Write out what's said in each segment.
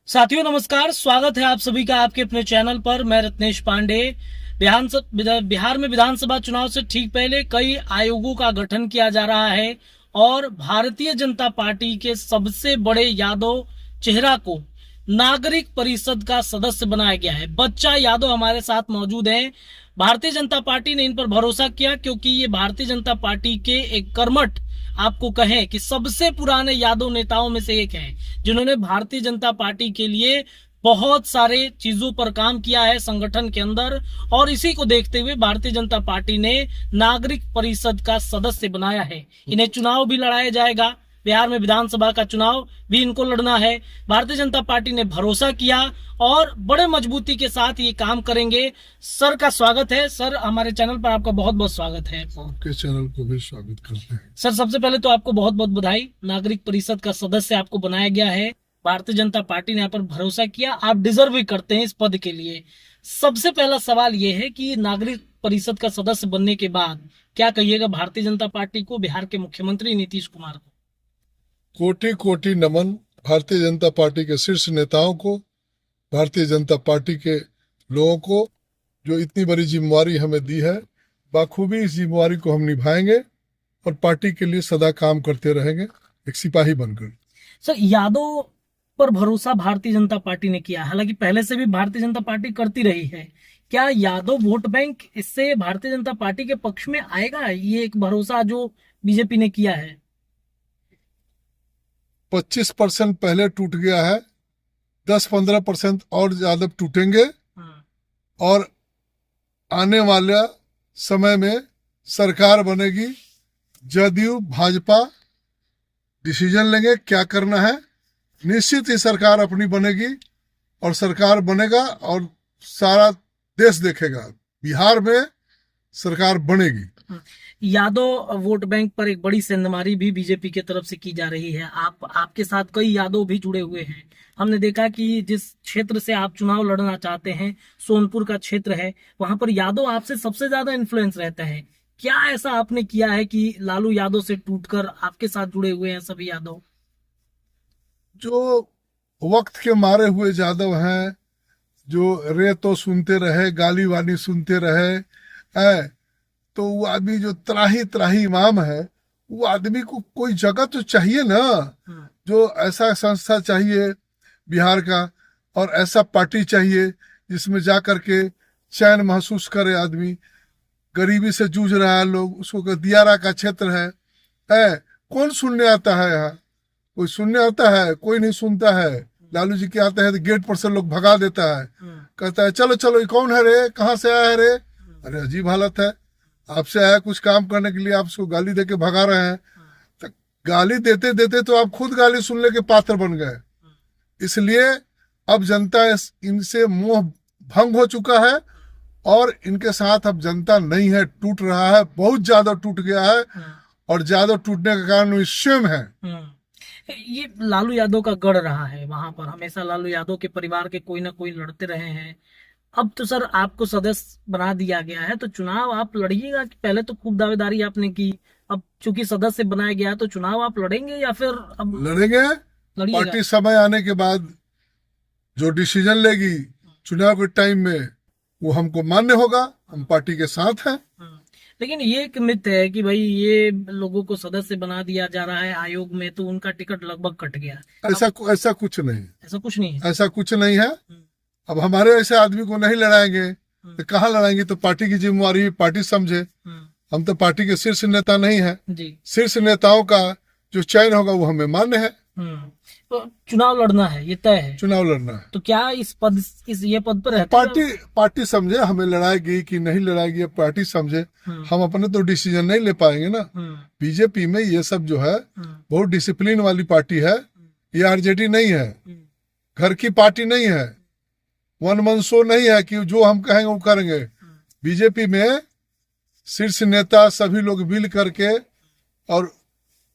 साथियों नमस्कार, स्वागत है आप सभी का आपके अपने चैनल पर। मैं रत्नेश पांडे। बिहार में विधानसभा चुनाव से ठीक पहले कई आयोगों का गठन किया जा रहा है और भारतीय जनता पार्टी के सबसे बड़े यादव चेहरा को नागरिक परिषद का सदस्य बनाया गया है। बच्चा यादव हमारे साथ मौजूद हैं। भारतीय जनता पार्टी ने इन पर भरोसा किया क्योंकि ये भारतीय जनता पार्टी के एक कर्मठ, आपको कहें कि सबसे पुराने यादव नेताओं में से एक हैं, जिन्होंने भारतीय जनता पार्टी के लिए बहुत सारे चीजों पर काम किया है संगठन के अंदर। और इसी को देखते हुए भारतीय जनता पार्टी ने नागरिक परिषद का सदस्य बनाया है। इन्हें चुनाव भी लड़ाया जाएगा, बिहार में विधानसभा का चुनाव भी इनको लड़ना है। भारतीय जनता पार्टी ने भरोसा किया और बड़े मजबूती के साथ ये काम करेंगे। सर का स्वागत है। सर, हमारे चैनल पर आपका बहुत बहुत स्वागत है। आपके चैनल को भी स्वागत करते हैं। सर, सबसे पहले तो आपको बहुत बहुत बधाई। नागरिक परिषद का सदस्य आपको बनाया गया है। भारतीय जनता पार्टी ने यहाँ पर भरोसा किया, आप डिजर्व भी करते हैं इस पद के लिए। सबसे पहला सवाल ये है कि नागरिक परिषद का सदस्य बनने के बाद क्या कहिएगा भारतीय जनता पार्टी को, बिहार के मुख्यमंत्री नीतीश कुमार को? कोटि कोटि नमन भारतीय जनता पार्टी के शीर्ष नेताओं को, भारतीय जनता पार्टी के लोगों को, जो इतनी बड़ी जिम्मेवारी हमें दी है। बाखूबी इस जिम्मेवारी को हम निभाएंगे और पार्टी के लिए सदा काम करते रहेंगे, एक सिपाही बनकर। सर, यादव पर भरोसा भारतीय जनता पार्टी ने किया, हालांकि पहले से भी भारतीय जनता पार्टी करती रही है। क्या यादव वोट बैंक इससे भारतीय जनता पार्टी के पक्ष में आएगा? ये एक भरोसा जो बीजेपी ने किया है। 25% पहले टूट गया है, 10-15% और ज्यादा टूटेंगे और आने वाले समय में सरकार बनेगी। जदयू भाजपा डिसीजन लेंगे क्या करना है, निश्चित ही सरकार अपनी बनेगी और सरकार बनेगा और सारा देश देखेगा बिहार में सरकार बनेगी। यादव वोट बैंक पर एक बड़ी सेंधमारी भी बीजेपी की तरफ से की जा रही है। आपके साथ कई यादव भी जुड़े हुए हैं। हमने देखा कि जिस क्षेत्र से आप चुनाव लड़ना चाहते हैं, सोनपुर का क्षेत्र है, वहां पर यादव आपसे सबसे ज्यादा इन्फ्लुएंस रहता है। क्या ऐसा आपने किया है कि लालू यादव से टूटकर आपके साथ जुड़े हुए हैं सभी यादव? जो वक्त के मारे हुए यादव हैं, जो रे तो सुनते रहे, गाली वाली सुनते रहे है, तो वो आदमी जो त्राही त्राही इमाम है, वो आदमी को कोई जगह तो चाहिए ना। जो ऐसा संस्था चाहिए बिहार का और ऐसा पार्टी चाहिए जिसमें जा करके चैन महसूस करे आदमी। गरीबी से जूझ रहा है लोग, उसको दियारा का क्षेत्र है, कौन सुनने आता है यहाँ? कोई सुनने आता है? कोई नहीं सुनता है। लालू जी के आते हैं तो गेट पर से लोग भगा देता है, कहता है चलो चलो, ये कौन है रे, कहाँ से आया है रे? अरे अजीब हालत है, आपसे आया कुछ काम करने के लिए, आप उसको गाली देके भगा रहे हैं। तो गाली देते देते तो आप खुद गाली सुनने के पात्र बन गए। इसलिए अब जनता इनसे मोह भंग हो चुका है और इनके साथ अब जनता नहीं है, टूट रहा है, बहुत ज्यादा टूट गया है और ज्यादा टूटने का कारण स्वयं है। ये लालू यादव का गढ़ रहा है, वहां पर हमेशा लालू यादव के परिवार के कोई ना कोई लड़ते रहे हैं। अब तो सर आपको सदस्य बना दिया गया है, तो चुनाव आप लड़िएगा कि पहले तो खूब दावेदारी आपने की, अब चूंकि सदस्य बनाया गया है तो चुनाव आप लड़ेंगे या फिर अब लड़ेंगे? पार्टी समय आने के बाद जो डिसीजन लेगी चुनाव के टाइम में, वो हमको मान्य होगा, हम पार्टी के साथ हैं। लेकिन ये एक मिथ है कि भाई ये लोगों को सदस्य बना दिया जा रहा है आयोग में, तो उनका टिकट लगभग कट गया। ऐसा कुछ नहीं, ऐसा कुछ नहीं है। ऐसा कुछ नहीं है। अब हमारे ऐसे आदमी को नहीं लड़ाएंगे तो कहाँ लड़ाएंगे? तो पार्टी की जिम्मेवारी पार्टी समझे। हम तो पार्टी के शीर्ष नेता नहीं है। शीर्ष नेताओं का जो चयन होगा वो हमें मान्य है। तो चुनाव लड़ना है, ये तय है। चुनाव लड़ना है तो क्या इस ये पद पर रहते पार्टी समझे हमें लड़ाएगी कि नहीं लड़ाएगी, पार्टी समझे। हम अपने तो डिसीजन नहीं ले पाएंगे ना। बीजेपी में ये सब जो है बहुत डिसिप्लिन वाली पार्टी है। ये आरजेडी नहीं है, घर की पार्टी नहीं है, वन मन शो नहीं है कि जो हम कहेंगे वो करेंगे। बीजेपी में शीर्ष नेता सभी लोग मिल करके और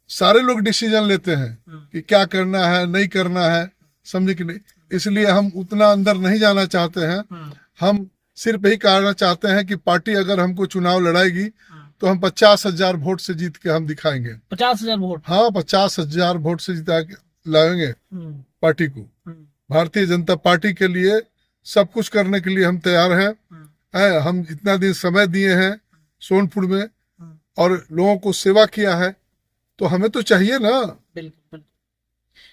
सारे लोग डिसीजन लेते हैं कि क्या करना है नहीं करना है, समझे कि नहीं। इसलिए हम उतना अंदर नहीं जाना चाहते हैं। हम सिर्फ यही कहना चाहते हैं कि पार्टी अगर हमको चुनाव लड़ाएगी तो हम 50,000 वोट से जीत के हम दिखाएंगे। 50,000 वोट? हाँ, 50,000 वोट से जीता के लाएंगे पार्टी को। भारतीय जनता पार्टी के लिए सब कुछ करने के लिए हम तैयार हैं। हम इतना दिन समय दिए हैं सोनपुर में और लोगों को सेवा किया है, तो हमें तो चाहिए ना। बिल्कुल।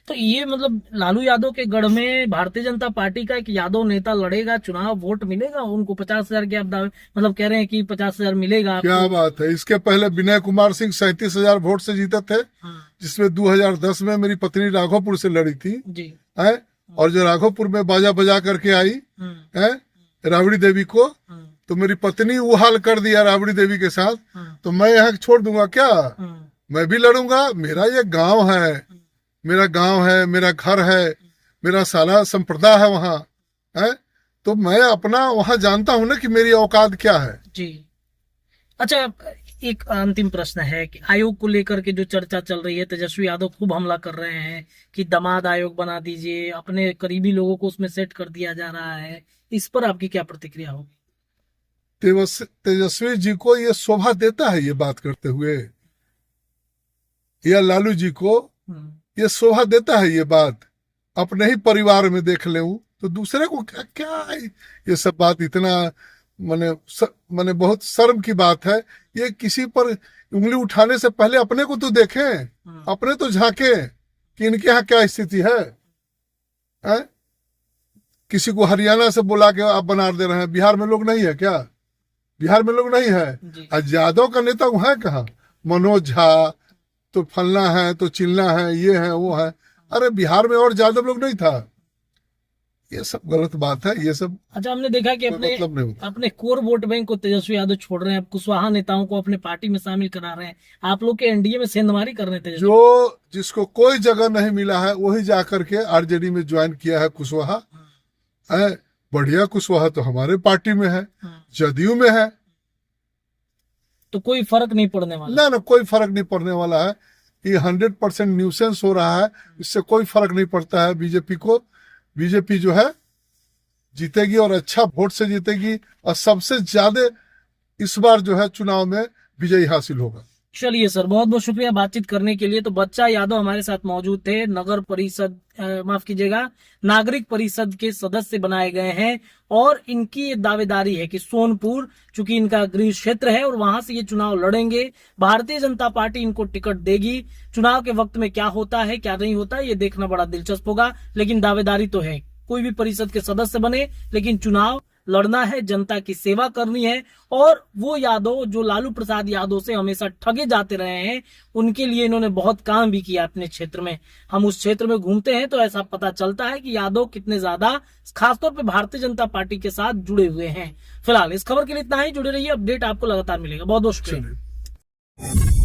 तो ये मतलब लालू यादव के गढ़ में भारतीय जनता पार्टी का एक यादव नेता लड़ेगा चुनाव, वोट मिलेगा उनको 50,000 के, आप दावे मतलब कह रहे हैं कि 50,000 मिलेगा आपको। क्या बात है। इसके पहले विनय कुमार सिंह 37,000 वोट से जीते थे, जिसमें 2010 में मेरी पत्नी राघोपुर से लड़ी थी जी। है। और जो राघोपुर में बाजा बजा करके आई है राबड़ी देवी को, तो मेरी पत्नी वो हाल कर दिया राबड़ी देवी के साथ, तो मैं यहाँ छोड़ दूंगा क्या? मैं भी लड़ूंगा। मेरा ये गांव है, मेरा गांव है, मेरा घर है, मेरा सारा संप्रदाय है वहाँ है, तो मैं अपना वहाँ जानता हूँ ना कि मेरी औकात क्या है जी। अच्छा, एक अंतिम प्रश्न है कि आयोग को लेकर के जो चर्चा चल रही है, तेजस्वी यादव खूब हमला कर रहे हैं कि दामाद आयोग बना दीजिए, अपने करीबी लोगों को उसमें सेट कर दिया जा रहा है, इस पर आपकी क्या प्रतिक्रिया होगी? तेजस्वी जी को ये शोभा देता है ये बात करते हुए, या लालू जी को ये शोभा देता है ये बात? अपने ही परिवार में देख ले तो दूसरे को क्या ये सब बात इतना माने बहुत शर्म की बात है। ये किसी पर उंगली उठाने से पहले अपने को तो देखें, अपने तो झांकें कि इनके यहाँ क्या स्थिति है? किसी को हरियाणा से बुला के आप बना दे रहे हैं। बिहार में लोग नहीं है क्या? बिहार में लोग नहीं है। आज यादव का नेता वो है कहाँ? मनोज झा तो फलना है, तो चिलना है, ये है वो है। अरे बिहार में और यादव लोग नहीं था। ये सब गलत बात है ये सब। अच्छा, हमने देखा कि अपने कोर वोट बैंक को तेजस्वी यादव छोड़ रहे हैं, कुशवाहा नेताओं को अपने पार्टी में शामिल करा रहे हैं। आप लोग के एनडीए में सेंधमारी कर रहे थे। जो जिसको कोई जगह नहीं मिला है वही जाकर के आरजेडी में ज्वाइन किया है कुशवाहा। बढ़िया, कुशवाहा तो हमारे पार्टी में है, जदयू में है, तो कोई फर्क नहीं पड़ने वाला। ना कोई फर्क नहीं पड़ने वाला है। ये 100% न्यूसेंस हो रहा है, इससे कोई फर्क नहीं पड़ता है बीजेपी को। बीजेपी जो है जीतेगी और अच्छा वोट से जीतेगी, और सबसे ज्यादा इस बार जो है चुनाव में विजयी हासिल होगा। चलिए सर, बहुत बहुत शुक्रिया बातचीत करने के लिए। तो बच्चा यादव हमारे साथ मौजूद थे, नगर परिषद माफ कीजिएगा नागरिक परिषद के सदस्य बनाए गए हैं, और इनकी ये दावेदारी है कि सोनपुर चूंकि इनका गृह क्षेत्र है और वहां से ये चुनाव लड़ेंगे, भारतीय जनता पार्टी इनको टिकट देगी। चुनाव के वक्त में क्या होता है क्या नहीं होता ये देखना बड़ा दिलचस्प होगा, लेकिन दावेदारी तो है कोई भी परिषद के सदस्य बने, लेकिन चुनाव लड़ना है, जनता की सेवा करनी है। और वो यादव जो लालू प्रसाद यादव से हमेशा ठगे जाते रहे हैं, उनके लिए इन्होंने बहुत काम भी किया अपने क्षेत्र में। हम उस क्षेत्र में घूमते हैं तो ऐसा पता चलता है कि यादव कितने ज्यादा खासतौर पे भारतीय जनता पार्टी के साथ जुड़े हुए हैं। फिलहाल इस खबर के लिए इतना ही। जुड़े रहिए, अपडेट आपको लगातार मिलेगा। बहुत बहुत शुक्रिया।